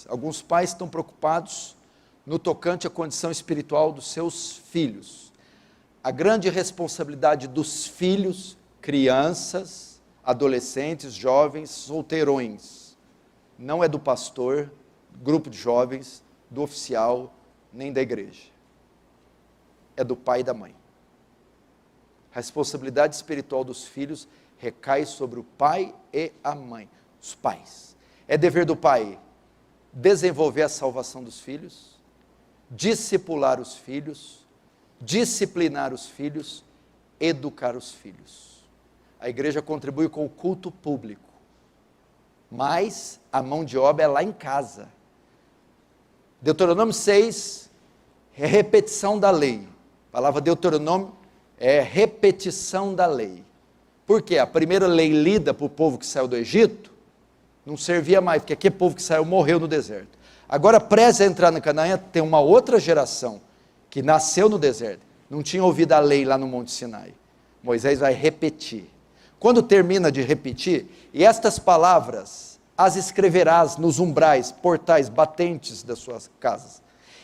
Alguns pais estão preocupados no tocante à condição espiritual dos seus filhos. A grande responsabilidade dos filhos, crianças, adolescentes, jovens, solteirões, não é do pastor, grupo de jovens, do oficial, nem da igreja. É do pai e da mãe. A responsabilidade espiritual dos filhos recai sobre o pai e a mãe, os pais. É dever do pai desenvolver a salvação dos filhos, discipular os filhos, disciplinar os filhos, educar os filhos. A igreja contribui com o culto público, mas a mão de obra é lá em casa. Deuteronômio 6 é repetição da lei. A palavra Deuteronômio é repetição da lei. Por quê? A primeira lei lida para o povo que saiu do Egito não servia mais, porque aquele povo que saiu morreu no deserto. Agora, prestes a entrar na Canaã, tem uma outra geração que nasceu no deserto, não tinha ouvido a lei lá no Monte Sinai. Moisés vai repetir. Quando termina de repetir, e estas palavras as escreverás nos umbrais, portais, batentes das suas casas,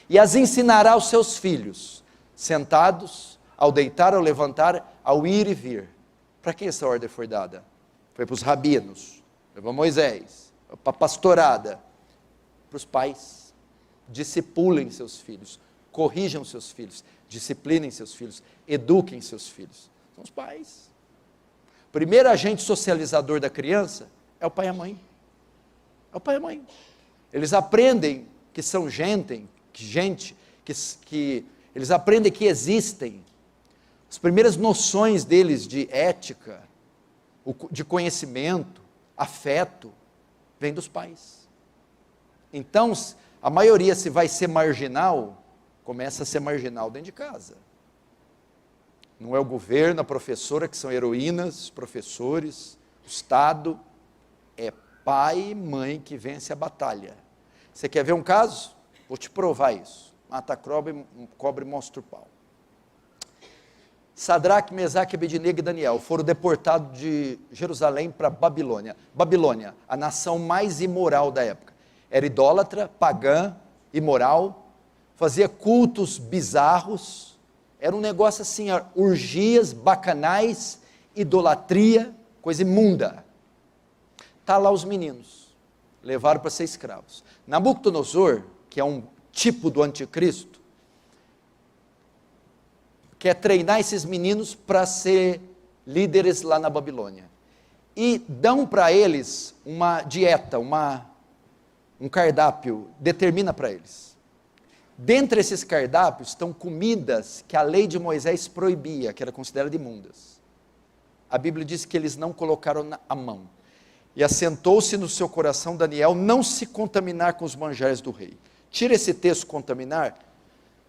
e as ensinará aos seus filhos, sentados, ao deitar, ao levantar, ao ir e vir. Para quem essa ordem foi dada? Foi para os rabinos, foi para Moisés, foi para a pastorada, para os pais. Discipulem seus filhos, corrijam seus filhos, disciplinem seus filhos, eduquem seus filhos. São os pais. O primeiro agente socializador da criança é o pai e a mãe. É o pai e a mãe. Eles aprendem que são gente, que eles aprendem que existem. As primeiras noções deles de ética, de conhecimento, afeto, vem dos pais. Então, a maioria, se vai ser marginal, começa a ser marginal dentro de casa. Não é o governo, a professora, que são heroínas, professores, o Estado, é pai e mãe que vence a batalha. Você quer ver um caso? Vou te provar isso. Mata a cobra e mostra o pau. Sadraque, Mesaque, Abednego e Daniel foram deportados de Jerusalém para Babilônia. Babilônia, a nação mais imoral da época. Era idólatra, pagã, imoral, fazia cultos bizarros, era um negócio assim, orgias, bacanais, idolatria, coisa imunda. Está lá os meninos, levaram para ser escravos. Nabucodonosor, que é um tipo do anticristo, quer treinar esses meninos para ser líderes lá na Babilônia. E dão para eles uma dieta, um cardápio, determina para eles. Dentre esses cardápios estão comidas que a lei de Moisés proibia, que era considerada imundas. A Bíblia diz que eles não colocaram a mão. E assentou-se no seu coração Daniel não se contaminar com os manjares do rei. Tira esse texto, contaminar.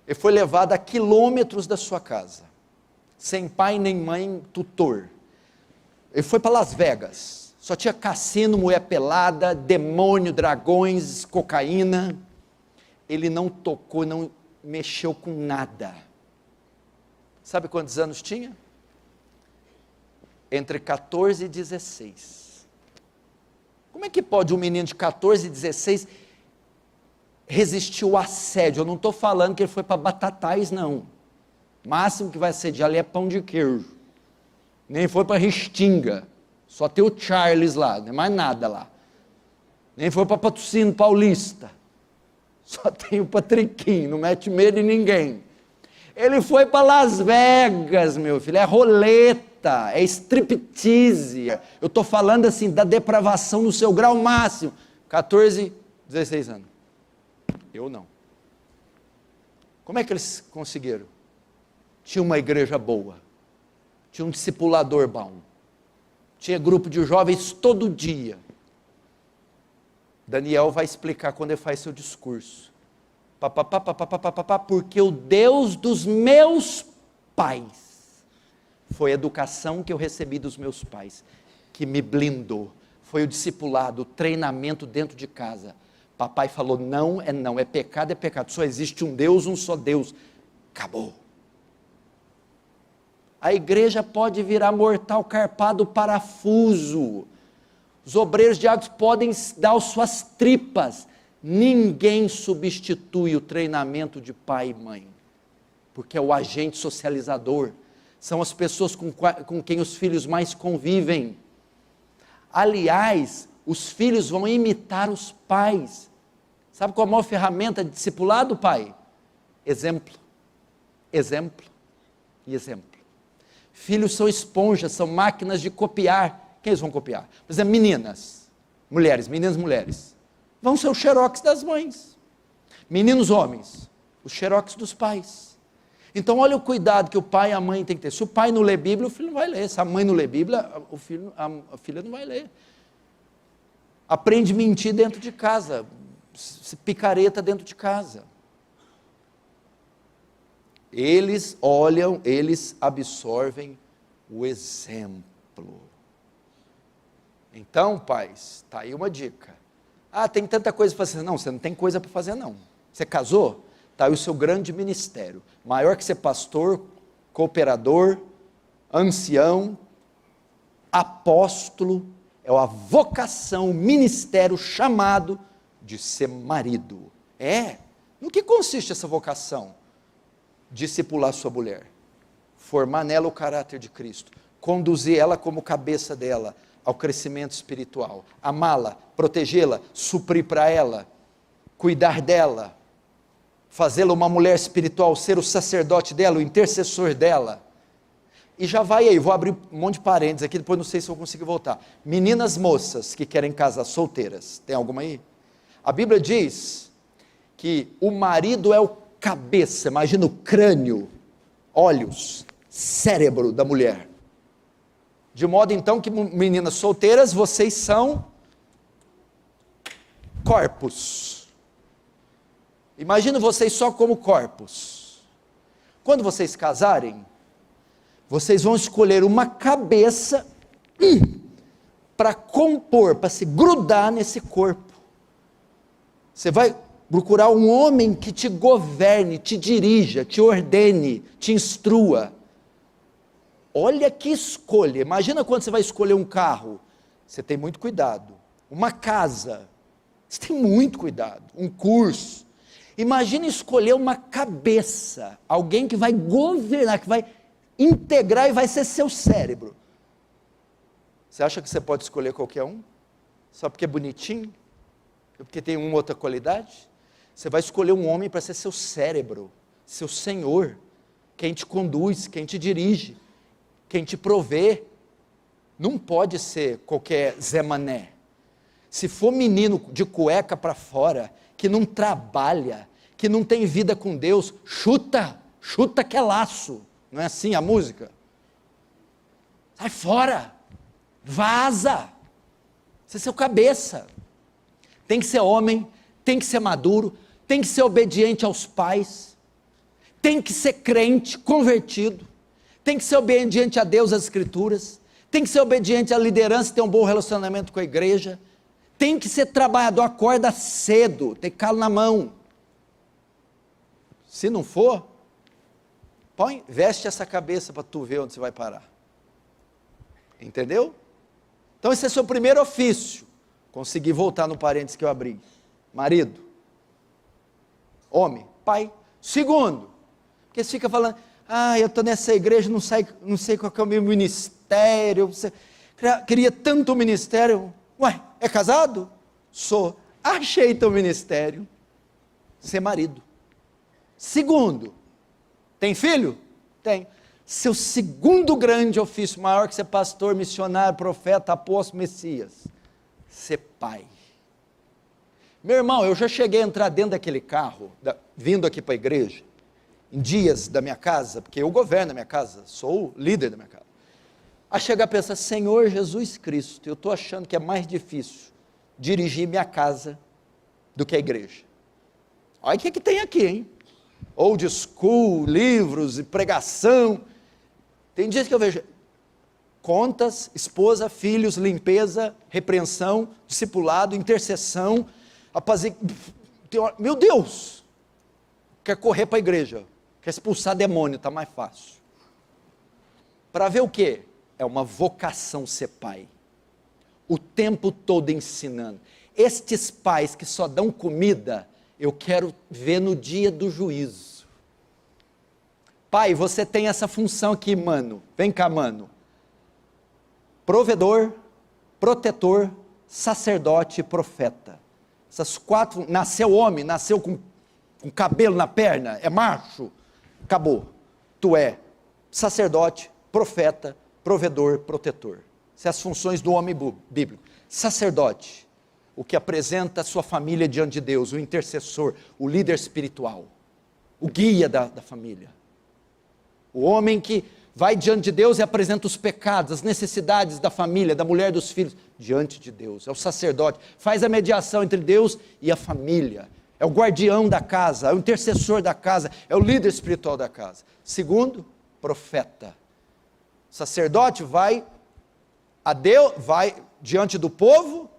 Ele foi levado a quilômetros da sua casa, sem pai nem mãe, tutor. Ele foi para Las Vegas, só tinha cassino, mulher pelada, demônio, dragões, cocaína. Ele não tocou, não mexeu com nada. Sabe quantos anos tinha? Entre 14 e 16. Como é que pode um menino de 14 e 16 resistir ao assédio? Eu não estou falando que ele foi para Batatais, não. O máximo que vai assediar ali é pão de queijo. Nem foi para Restinga. Só tem o Charles lá, não é mais nada lá. Nem foi para Patrocínio Paulista. Só tem o Patriquinho, não mete medo em ninguém. Ele foi para Las Vegas, meu filho, é roleta, é striptease. Eu estou falando assim, da depravação no seu grau máximo. 14, 16 anos. Eu não. Como é que eles conseguiram? Tinha uma igreja boa, tinha um discipulador bom, tinha grupo de jovens todo dia. Daniel vai explicar quando ele faz seu discurso. Porque o Deus dos meus pais, foi a educação que eu recebi dos meus pais, que me blindou, foi o discipulado, o treinamento dentro de casa. Papai falou, não, é pecado, só existe um Deus, um só Deus, acabou. A igreja pode virar mortal carpado parafuso, os obreiros de águas podem dar as suas tripas, Ninguém substitui o treinamento de pai e mãe, porque é o agente socializador, são as pessoas com quem os filhos mais convivem. Aliás, os filhos vão imitar os pais. Sabe qual é a maior ferramenta de discipulado, pai? Exemplo, exemplo e exemplo. Filhos são esponjas, são máquinas de copiar. Quem eles vão copiar? Por exemplo, meninas, mulheres, vão ser os xerox das mães. Meninos homens, os xerox dos pais. Então olha o cuidado que o pai e a mãe têm que ter. Se o pai não lê Bíblia, o filho não vai ler. Se a mãe não lê Bíblia, a filha não vai ler. Aprende a mentir dentro de casa, se picareta dentro de casa. Eles olham, eles absorvem o exemplo. Então, pais, está aí uma dica. Tem tanta coisa para fazer. Não, você não tem coisa para fazer não. Você casou? Está aí o seu grande ministério. Maior que ser pastor, cooperador, ancião, apóstolo, é a vocação, o ministério, chamado de ser marido. No que consiste essa vocação? Discipular sua mulher, formar nela o caráter de Cristo, conduzir ela como cabeça dela ao crescimento espiritual, amá-la, protegê-la, suprir para ela, cuidar dela, fazê-la uma mulher espiritual, ser o sacerdote dela, o intercessor dela. E já vai aí, vou abrir um monte de parênteses aqui, depois não sei se vou conseguir voltar. Meninas moças que querem casar, solteiras, tem alguma aí? A Bíblia diz que o marido é o cabeça, imagina o crânio, olhos, cérebro da mulher. De modo então que meninas solteiras, vocês são corpos. Imagina vocês só como corpos. Quando vocês casarem, vocês vão escolher uma cabeça para compor, para se grudar nesse corpo. Você vai procurar um homem que te governe, te dirija, te ordene, te instrua. Olha que escolha. Imagina quando você vai escolher um carro, você tem muito cuidado. Uma casa, você tem muito cuidado. Um curso. Imagina escolher uma cabeça, alguém que vai governar, que vai integrar e vai ser seu cérebro. Você acha que você pode escolher qualquer um? Só porque é bonitinho? Porque tem uma outra qualidade? Você vai escolher um homem para ser seu cérebro, seu senhor, quem te conduz, quem te dirige, quem te provê. Não pode ser qualquer Zé Mané. Se for menino de cueca para fora, que não trabalha, que não tem vida com Deus, chuta que é laço. Não é assim a música? Sai fora, vaza, você é seu cabeça. Tem que ser homem, tem que ser maduro, tem que ser obediente aos pais, tem que ser crente, convertido, tem que ser obediente a Deus, às Escrituras, tem que ser obediente à liderança, ter um bom relacionamento com a igreja, tem que ser trabalhador, acorda cedo, tem calo na mão. Se não for, veste essa cabeça para tu ver onde você vai parar. Entendeu? Então esse é o seu primeiro ofício. Consegui voltar no parênteses que eu abri. Marido, homem, pai. Segundo, porque você fica falando, eu estou nessa igreja, não sei qual que é o meu ministério, queria tanto ministério. Ué, é casado? Sou. Achei teu ministério. Ser marido. Segundo, tem filho? Tem. Seu segundo grande ofício, maior que ser pastor, missionário, profeta, apóstolo, Messias, ser pai. Meu irmão, eu já cheguei a entrar dentro daquele carro, vindo aqui para a igreja, em dias da minha casa, porque eu governo a minha casa, sou o líder da minha casa, a chegar a pensar, Senhor Jesus Cristo, eu estou achando que é mais difícil dirigir minha casa do que a igreja. Olha o que tem aqui, hein? Old school, livros e pregação. Tem dias que eu vejo contas, esposa, filhos, limpeza, repreensão, discipulado, intercessão, meu Deus, quer correr para a igreja, quer expulsar demônio, está mais fácil. Para ver o quê? É uma vocação ser pai, o tempo todo ensinando. estes pais que só dão comida, eu quero ver no dia do juízo. Pai, você tem essa função aqui, mano. Vem cá, mano. Provedor, protetor, sacerdote e profeta. Essas 4, nasceu homem, nasceu com cabelo na perna, é macho, acabou. Tu é sacerdote, profeta, provedor, protetor. Essas são as funções do homem bíblico. Sacerdote, o que apresenta a sua família diante de Deus, o intercessor, o líder espiritual, o guia da família. O homem que vai diante de Deus e apresenta os pecados, as necessidades da família, da mulher, dos filhos, diante de Deus. É o sacerdote, faz a mediação entre Deus e a família. É o guardião da casa, é o intercessor da casa, é o líder espiritual da casa. Segundo, profeta. O sacerdote vai a Deus, vai diante do povo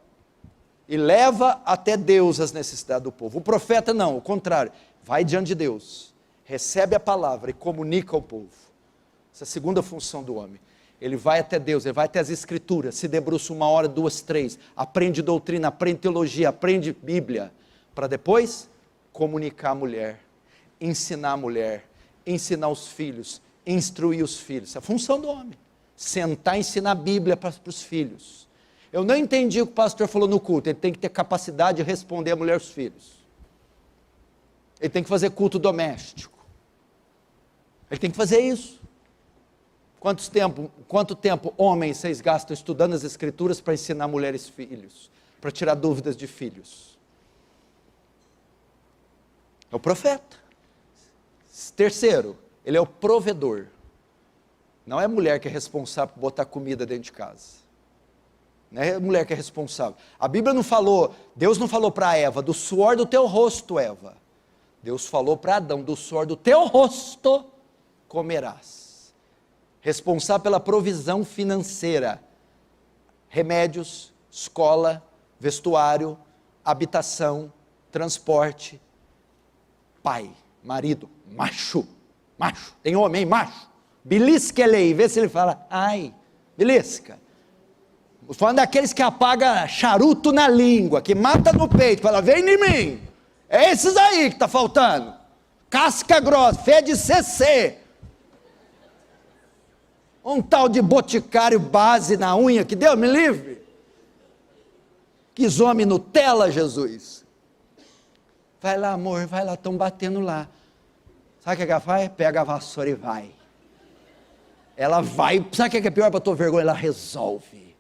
e leva até Deus as necessidades do povo. O profeta não, o contrário, vai diante de Deus, recebe a palavra e comunica ao povo. Essa é a segunda função do homem. Ele vai até Deus, ele vai até as escrituras, se debruça 1 hora, 2, 3, aprende doutrina, aprende teologia, aprende Bíblia, para depois comunicar a mulher, ensinar a mulher, ensinar os filhos, instruir os filhos. Essa é a função do homem. Sentar e ensinar a Bíblia para os filhos. Eu não entendi o que o pastor falou no culto. Ele tem que ter capacidade de responder a mulher e os filhos. Ele tem que fazer culto doméstico. Ele tem que fazer isso. Quanto tempo, homens, vocês gastam estudando as escrituras para ensinar mulheres e filhos? Para tirar dúvidas de filhos? É o profeta. Terceiro, ele é o provedor. Não é a mulher que é responsável por botar comida dentro de casa. Não é a mulher que é responsável. A Bíblia não falou, Deus não falou para Eva, do suor do teu rosto, Eva. Deus falou para Adão, do suor do teu rosto comerás. Responsável pela provisão financeira. Remédios, escola, vestuário, habitação, transporte. Pai, marido, macho. Tem homem, macho. Belisca ele, vê se ele fala, ai, belisca. Estou falando daqueles que apaga charuto na língua, que mata no peito, fala, vem em mim. É esses aí que está faltando. Casca grossa, fede CC. Um tal de boticário base na unha, que Deus me livre. Quis homem Nutella, Jesus. Vai lá, amor, vai lá, estão batendo lá. Sabe o que ela faz? Pega a vassoura e vai. Ela vai, sabe o que é pior para a tua vergonha? Ela resolve.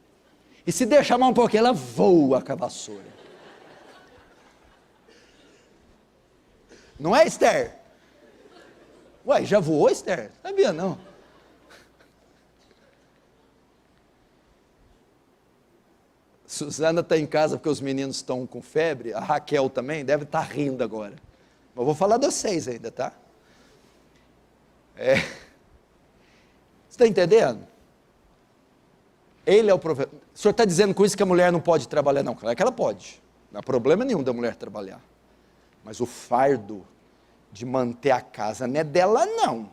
E se deixar mais um pouquinho, ela voa com a vassoura. Não é, Esther? Ué, já voou, Esther? Sabia não. Suzana está em casa porque os meninos estão com febre, a Raquel também, deve estar rindo agora. Mas eu vou falar de vocês ainda, tá? Você está entendendo? Ele é o provedor. O senhor está dizendo com isso que a mulher não pode trabalhar? Não, claro que ela pode. Não há problema nenhum da mulher trabalhar. Mas o fardo de manter a casa não é dela, não.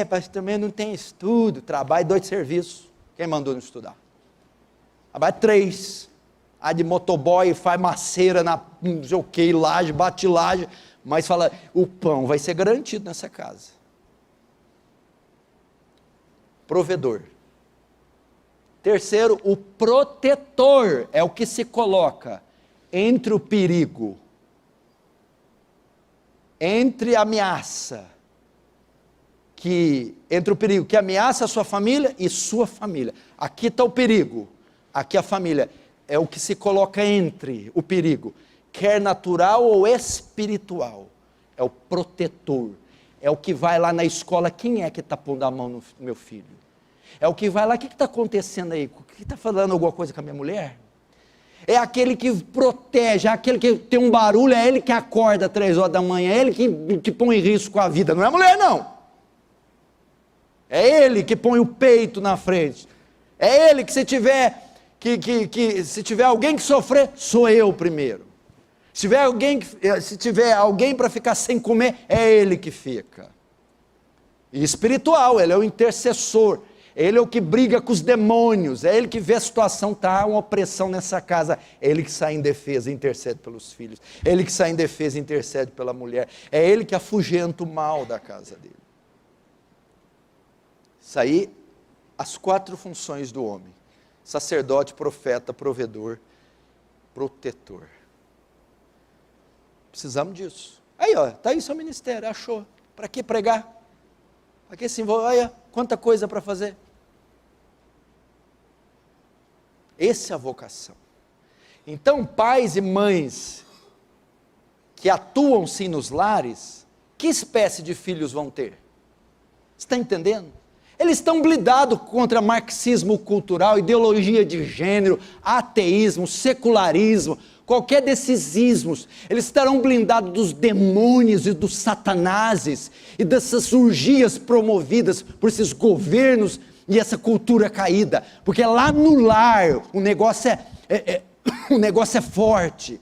Mas também não tem estudo, trabalho, 2 serviços. Quem mandou não estudar? Trabalha 3. A de motoboy, faz maceira na não sei o que, laje, bate laje, mas fala, o pão vai ser garantido nessa casa. Provedor. Terceiro, o protetor, é o que se coloca entre o perigo, entre a ameaça, entre o perigo que ameaça a sua família e sua família. Aqui está o perigo, aqui a família, é o que se coloca entre o perigo, quer natural ou espiritual, é o protetor, é o que vai lá na escola, quem é que está pondo a mão no meu filho? É o que vai lá, o que está acontecendo aí? O que está falando alguma coisa com a minha mulher? É aquele que protege, é aquele que tem um barulho, é ele que acorda 3 horas da manhã, é ele que põe em risco a vida, não é a mulher não. É ele que põe o peito na frente. É ele que se tiver se tiver alguém que sofrer, sou eu primeiro. Se tiver alguém para ficar sem comer, é ele que fica. E espiritual, ele é o intercessor. Ele é o que briga com os demônios, é ele que vê a situação, está uma opressão nessa casa, é ele que sai em defesa e intercede pelos filhos, é ele que sai em defesa e intercede pela mulher, é ele que afugenta o mal da casa dele. Isso aí, as 4 funções do homem: sacerdote, profeta, provedor, protetor. Precisamos disso. Aí, ó, está aí seu ministério, achou. Para que pregar? Para que se envolver? Olha, quanta coisa para fazer. Essa é a vocação. Então, pais e mães que atuam sim nos lares, que espécie de filhos vão ter? Você está entendendo? Eles estão blindados contra marxismo cultural, ideologia de gênero, ateísmo, secularismo, qualquer desses ismos. Eles estarão blindados dos demônios e dos satanases e dessas urgias promovidas por esses governos e essa cultura caída, porque lá no lar o negócio o negócio é forte.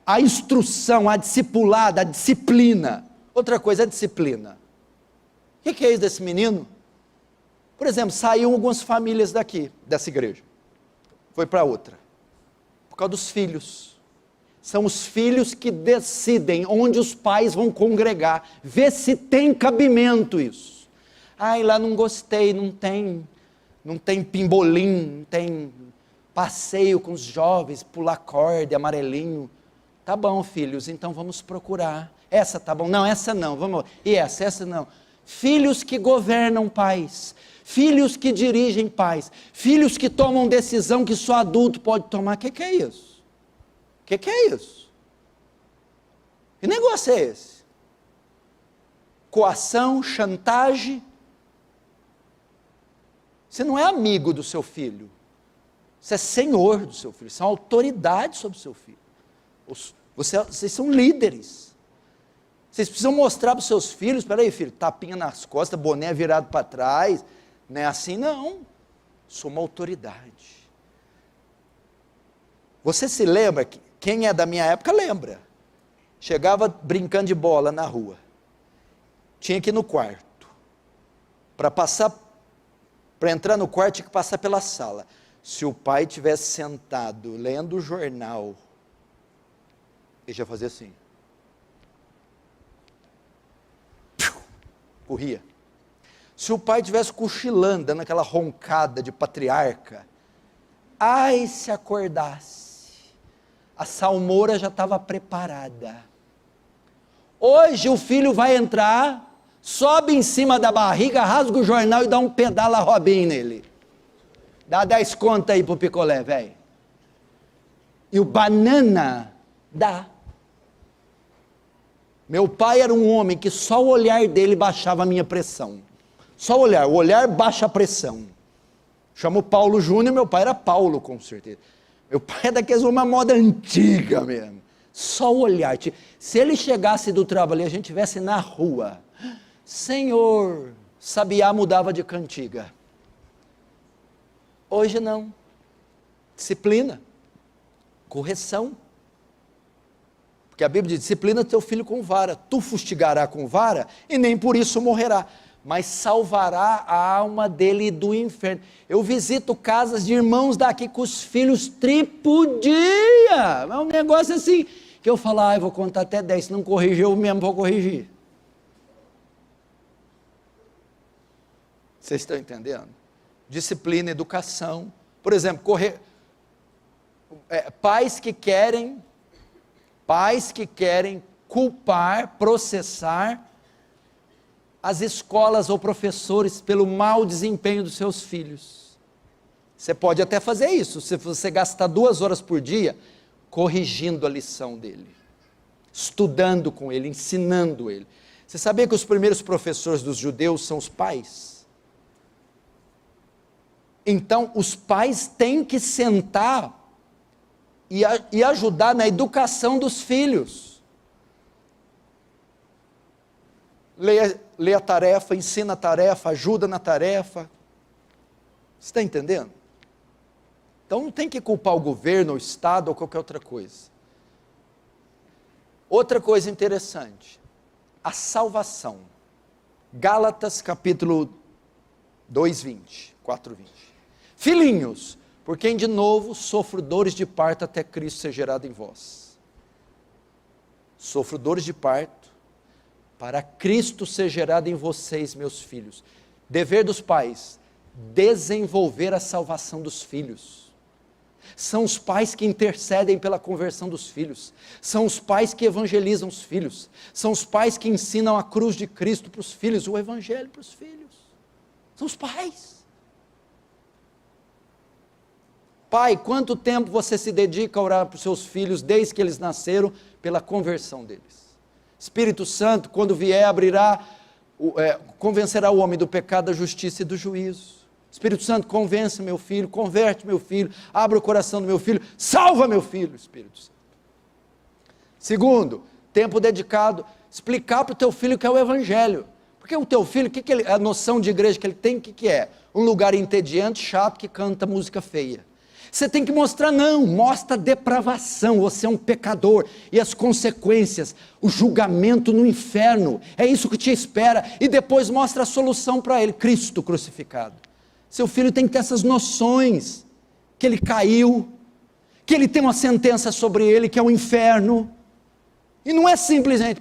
A instrução, a discipulada, a disciplina. Outra coisa é a disciplina. O que é isso desse menino? Por exemplo, saíram algumas famílias daqui, dessa igreja, foi para outra, por causa dos filhos. São os filhos que decidem onde os pais vão congregar, vê se tem cabimento isso. Ai, lá não gostei, não tem pimbolim, não tem passeio com os jovens, pular corda, amarelinho. Tá bom, filhos, então vamos procurar. Essa tá bom, não, essa não, vamos, e essa não. Filhos que governam pais, filhos que dirigem pais, filhos que tomam decisão que só adulto pode tomar. O que é isso? O que é isso? Que negócio é esse? Coação, chantagem. Você não é amigo do seu filho, você é senhor do seu filho, você é uma autoridade sobre o seu filho. Vocês são líderes. Vocês precisam mostrar para os seus filhos: espera aí, filho, tapinha nas costas, boné virado para trás, não é assim não, sou uma autoridade. Você se lembra, quem é da minha época lembra, chegava brincando de bola na rua, tinha que ir no quarto, para entrar no quarto tinha que passar pela sala. Se o pai tivesse sentado lendo o jornal, ele já fazia assim, corria. Se o pai tivesse cochilando, dando aquela roncada de patriarca, ai, se acordasse, a salmoura já estava preparada. Hoje o filho vai entrar, sobe em cima da barriga, rasga o jornal e dá um pedala Robin nele. Dá 10 contas aí pro picolé, velho. E o banana dá. Meu pai era um homem que só o olhar dele baixava a minha pressão. Só o olhar baixa a pressão. Chamo Paulo Júnior, meu pai era Paulo, com certeza. Meu pai é daqueles uma moda antiga mesmo. Só o olhar. Se ele chegasse do trabalho e a gente estivesse na rua, Senhor, sabiá mudava de cantiga. Hoje não. Disciplina. Correção. Porque a Bíblia diz: disciplina teu filho com vara, tu fustigará com vara, e nem por isso morrerá, mas salvará a alma dele do inferno. Eu visito casas de irmãos daqui com os filhos tripudia, é um negócio assim, que eu falo: eu vou contar até 10, se não corrigir, eu mesmo vou corrigir. Vocês estão entendendo? Disciplina, educação. Por exemplo, pais que querem culpar, processar as escolas ou professores pelo mau desempenho dos seus filhos. Você pode até fazer isso, se você gastar 2 horas por dia corrigindo a lição dele, estudando com ele, ensinando ele. Você sabia que os primeiros professores dos judeus são os pais? Então, os pais têm que sentar e ajudar na educação dos filhos. Lê a tarefa, ensina a tarefa, ajuda na tarefa. Você está entendendo? Então não tem que culpar o governo, o Estado ou qualquer outra coisa. Outra coisa interessante, a salvação. Gálatas capítulo 2:20, 4:20. Filhinhos, por quem de novo sofro dores de parto até Cristo ser gerado em vós. Sofro dores de parto para Cristo ser gerado em vocês, meus filhos. Dever dos pais, desenvolver a salvação dos filhos. São os pais que intercedem pela conversão dos filhos. São os pais que evangelizam os filhos. São os pais que ensinam a cruz de Cristo para os filhos, o evangelho para os filhos. São os pais. Pai, quanto tempo você se dedica a orar para os seus filhos desde que eles nasceram, pela conversão deles? Espírito Santo, quando vier, convencerá o homem do pecado, da justiça e do juízo. Espírito Santo, convence meu filho, converte meu filho, abre o coração do meu filho, salva meu filho, Espírito Santo. Segundo, tempo dedicado, explicar para o teu filho o que é o evangelho. Porque o teu filho, a noção de igreja que ele tem, o que é? Um lugar entediante, chato, que canta música feia. Você tem que mostrar, não, mostra a depravação, você é um pecador, e as consequências, o julgamento no inferno, é isso que te espera, e depois mostra a solução para ele, Cristo crucificado. Seu filho tem que ter essas noções, que ele caiu, que ele tem uma sentença sobre ele, que é o inferno, e não é simplesmente,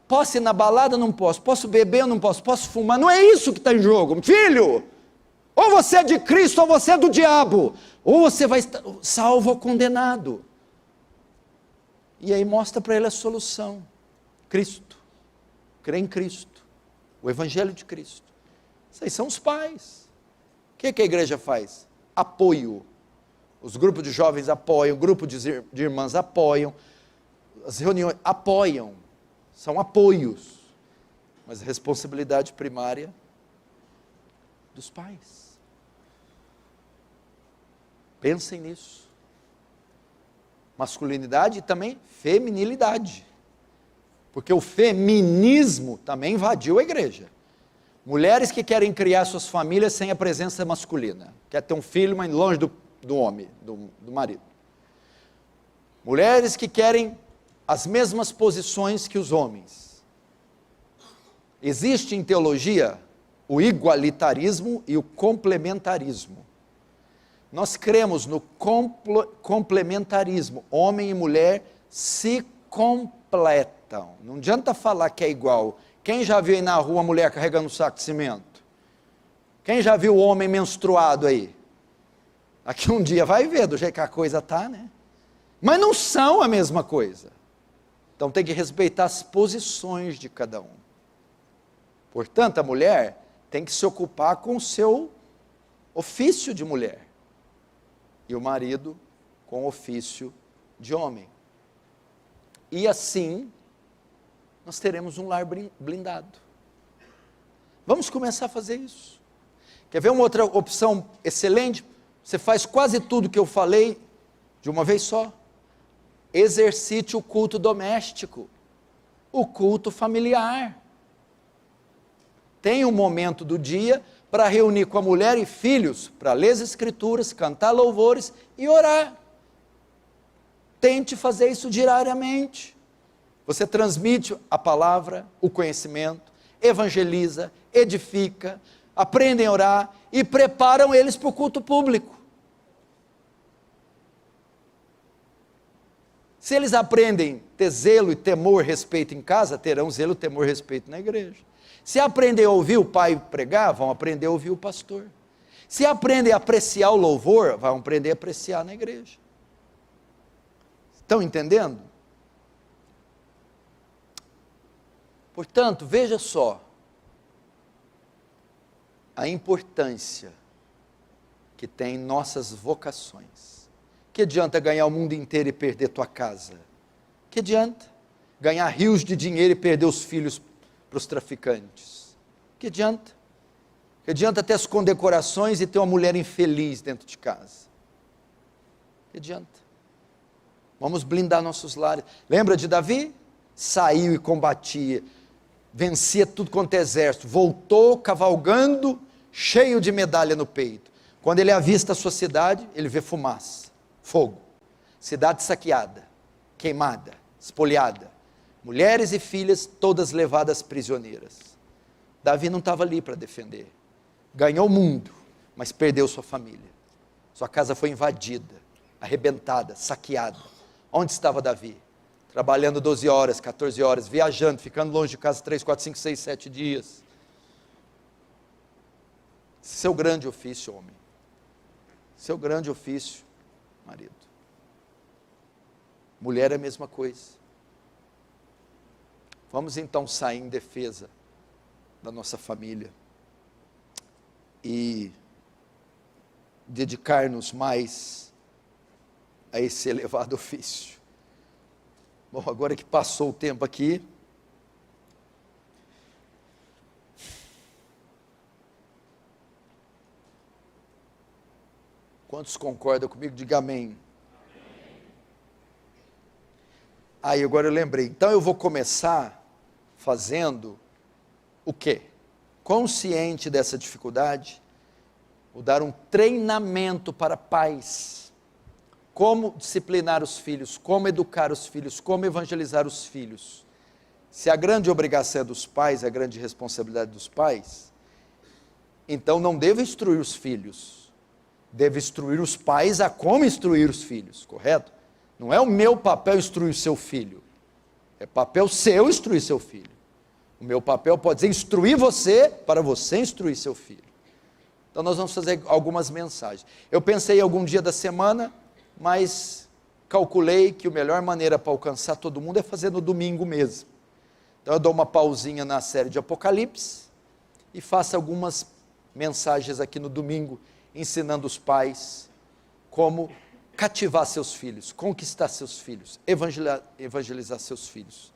posso ir na balada? Não posso beber? Não posso fumar? Não é isso que está em jogo, filho! Ou você é de Cristo, ou você é do diabo. Ou você vai estar salvo ou condenado. E aí mostra para ele a solução. Cristo. Crê em Cristo. O Evangelho de Cristo. Esses são os pais. O que a igreja faz? Apoio. Os grupos de jovens apoiam, o grupo de irmãs apoiam, as reuniões apoiam. São apoios. Mas a responsabilidade primária dos pais. Pensem nisso. Masculinidade e também feminilidade. Porque o feminismo também invadiu a igreja. Mulheres que querem criar suas famílias sem a presença masculina. Quer ter um filho, mas longe do homem, do marido. Mulheres que querem as mesmas posições que os homens. Existe em teologia o igualitarismo e o complementarismo. Nós cremos no complementarismo. Homem e mulher se completam. Não adianta falar que é igual. Quem já viu aí na rua a mulher carregando um saco de cimento? Quem já viu o homem menstruado aí? Aqui um dia vai ver do jeito que a coisa está, né? Mas não são a mesma coisa. Então tem que respeitar as posições de cada um. Portanto, a mulher tem que se ocupar com o seu ofício de mulher. E o marido com o ofício de homem. E assim, nós teremos um lar blindado. Vamos começar a fazer isso. Quer ver uma outra opção excelente? Você faz quase tudo que eu falei de uma vez só. Exercite o culto doméstico, o culto familiar. Tem um momento do dia para reunir com a mulher e filhos, para ler as escrituras, cantar louvores e orar. Tente fazer isso diariamente. Você transmite a palavra, o conhecimento, evangeliza, edifica, aprendem a orar e preparam eles para o culto público. Se eles aprendem ter zelo e temor, respeito em casa, terão zelo, temor e respeito na igreja. Se aprendem a ouvir o pai pregar, vão aprender a ouvir o pastor. Se aprendem a apreciar o louvor, vão aprender a apreciar na igreja. Estão entendendo? Portanto, veja só a importância que tem nossas vocações. Que adianta ganhar o mundo inteiro e perder tua casa? Que adianta ganhar rios de dinheiro e perder os filhos para os traficantes? Que adianta? Que adianta ter as condecorações e ter uma mulher infeliz dentro de casa? Que adianta? Vamos blindar nossos lares. Lembra de Davi? Saiu e combatia, vencia tudo quanto é exército, voltou cavalgando, cheio de medalha no peito. Quando ele avista a sua cidade, ele vê fumaça, fogo, cidade saqueada, queimada, espoliada, mulheres e filhas todas levadas prisioneiras. Davi não estava ali para defender. ganhou o mundo, mas perdeu sua família. Sua casa foi invadida, arrebentada, saqueada. Onde estava Davi? Trabalhando 12 horas, 14 horas, viajando, ficando longe de casa 3, 4, 5, 6, 7 dias. Seu grande ofício, homem. Seu grande ofício, marido. Mulher é a mesma coisa. Vamos então sair em defesa da nossa família e dedicar-nos mais a esse elevado ofício. Bom, agora que passou o tempo aqui, quantos concordam comigo? Diga amém. Aí agora eu lembrei, então eu vou começar fazendo o quê? Consciente dessa dificuldade, vou dar um treinamento para pais. Como disciplinar os filhos, como educar os filhos, como evangelizar os filhos. Se a grande obrigação é dos pais, a grande responsabilidade dos pais, então não devo instruir os filhos, devo instruir os pais a como instruir os filhos, correto? Não é o meu papel instruir o seu filho, é papel seu instruir seu filho. O meu papel pode ser instruir você, para você instruir seu filho. Então nós vamos fazer algumas mensagens. Eu pensei algum dia da semana, mas calculei que a melhor maneira para alcançar todo mundo é fazer no domingo mesmo. Então eu dou uma pausinha na série de Apocalipse e faço algumas mensagens aqui no domingo, ensinando os pais como cativar seus filhos, conquistar seus filhos, evangelizar seus filhos.